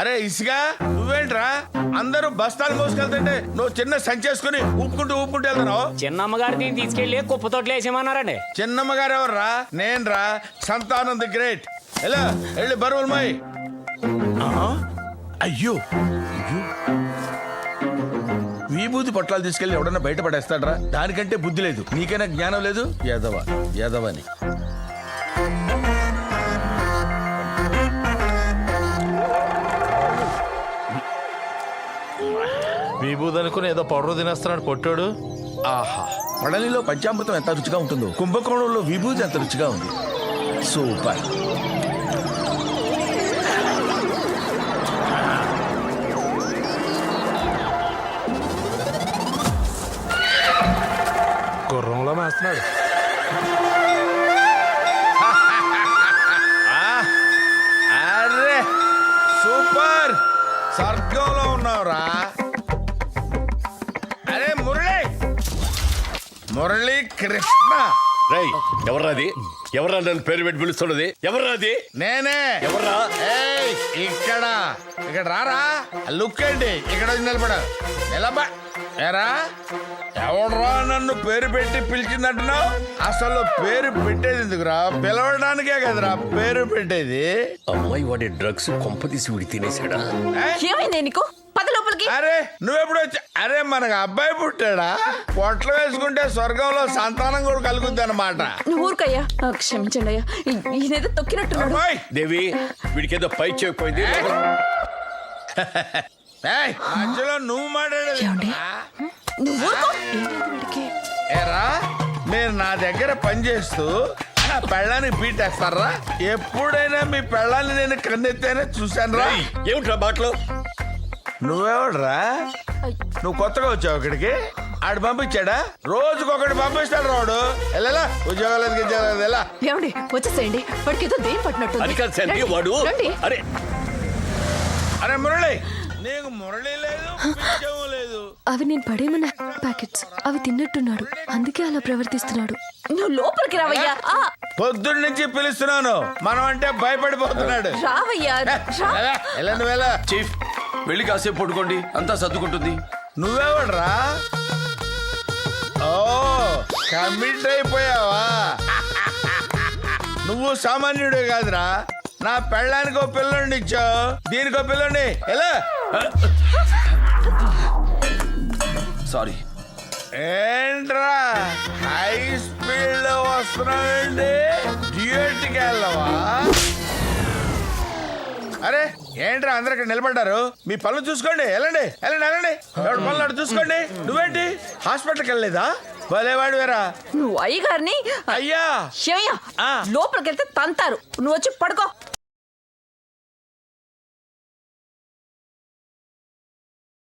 అరే ఇసుగా నువ్వేంట్రా అందరూ బస్తాలు మోసుకెళ్తుంటే నువ్వు చిన్న సంచేసుకుని ఊపుకుంటూ వెళ్తున్నావు. చిన్నమ్మగారు దీన్ని తీసుకెళ్లి కుప్పతోట్లు వేసేమన్నారండి. చిన్నమ్మ గారు ఎవర్రా? నేనురా, సంతానం ది గ్రేట్. ఎలా వెళ్ళి బరువులు మాయి. అయ్యో విభూతి పొట్లాలు తీసుకెళ్లి ఎవడన్నా బయట పడేస్తాడ్రా? దానికంటే బుద్ధి లేదు. నీకైనా జ్ఞానం లేదు. యాదవని విభూది అనుకుని ఏదో పౌడర్ తినేస్తున్నాడు కొట్టాడు. ఆహా, పడలిలో పంచామృతం ఎంత రుచిగా ఉంటుందో కుంభకోణంలో విభూతి ఎంత రుచిగా ఉంది. సూపర్. గుర్రంలో మేస్తున్నాడు. అరే సూపర్, స్వర్గంలో ఉన్నావురా. అరే మురళీ కృష్ణ. రై ఎవర్రాది? ఎవర్రా నన్ను పేరు పెట్టి పిలుస్తున్నది? ఎవర్రాది? నేనే. ఎవర్రా? ఏయ్ ఇక్కడ రారా. లుక్ ఏంటి? ఇక్కడ వచ్చి నిలబా. ఏరా ఎవడరా నన్ను పేరు పెట్టి పిలిచిందంటున్నావు? అసలు పేరు పెట్టేది ఎందుకురా? పిలవడానికే కదరా పేరు పెట్టేది. అమ్మాయి వాడి డ్రగ్స్ కొంపదీసి విడి తినేసాడా? ఏమైంది నీకు? పద లోపలికి. అరే నువ్వెప్పుడు వచ్చా? అరే మనకు అబ్బాయి పుట్టాడా? పొట్లు వేసుకుంటే స్వర్గంలో సంతానం కూడా కలుగుద్ది అనమాట. నువ్వు ఊరుకయ్యా, క్షమించండి అయ్యా, ఈయనేదో తొక్కినట్టున్నాడు. దేవి వీడికేదో పై చేయకపోయింది. మధ్యలో నువ్వు మాట్లాడేది. నువ్వు ఊరుకో. ఏమైంది వీడికి? ఏరా మీరు నా దగ్గర పనిచేస్తూ నా పెళ్ళానికి బీటేస్తారా? ఎప్పుడైనా మీ పెళ్ళాన్ని నేను కన్నెత్తేనే చూశాను రా. ఏమిట్రా బాటలో? నువ్వెవడరా? నువ్వు కొత్తగా వచ్చావు ఇక్కడికి? ఆడు పంపించాడా? రోజుకొకటి పంపిస్తాడు రాడు. ఎలా ఉద్యోగాలు ఎలా? ఏమండి వచ్చేసేయండి, వాడికి ఏదో దేని పట్టినట్టు. అది కాదు శాంతి, వాడు అరే అరే మురళి, నీకు మురళి లేదు, పిచ్చము లేదు. అవి నేను పడేమన్న ప్యాకెట్స్, అవి తిన్నట్టున్నాడు, అందుకే అలా ప్రవర్తిస్తున్నాడు. నువ్వు లోపలికి రావయ్యా. పొద్దున్న నుంచి పిలుస్తున్నాను, మనం అంటే భయపడిపోతున్నాడు. రావయ్యా. ఎలా చీఫ్ వెళ్ళి కాసేపు పడుకోండి, అంతా సర్దుకుంటుంది. నువ్వెవడరా? ఓ కమిట్ అయిపోయావా? నువ్వు సామాన్యుడే కాదురా. నా పెళ్ళానికి ఒక పిల్లండి ఇచ్చావు, దీనికి ఒక పిల్లండి. ఎలా సారీ. ఏంట్రా హై స్పీడ్ లో వస్తున్నావండి? డ్యూటీకి వెళ్ళవా? అరే ఏంట్రా అందరు ఇక్కడ నిలబడ్డారు? మీ పనులు చూసుకోండి. వెళ్ళండి ఎవరి పనులు అటు చూసుకోండి. నువ్వేంటి హాస్పిటల్కి వెళ్ళలేదా? భలేవాడు వేరా. నువ్వు అయ్యగారిని అయ్యా లోపలికి వెళ్తే తంతారు. నువ్వు వచ్చి పడుకో.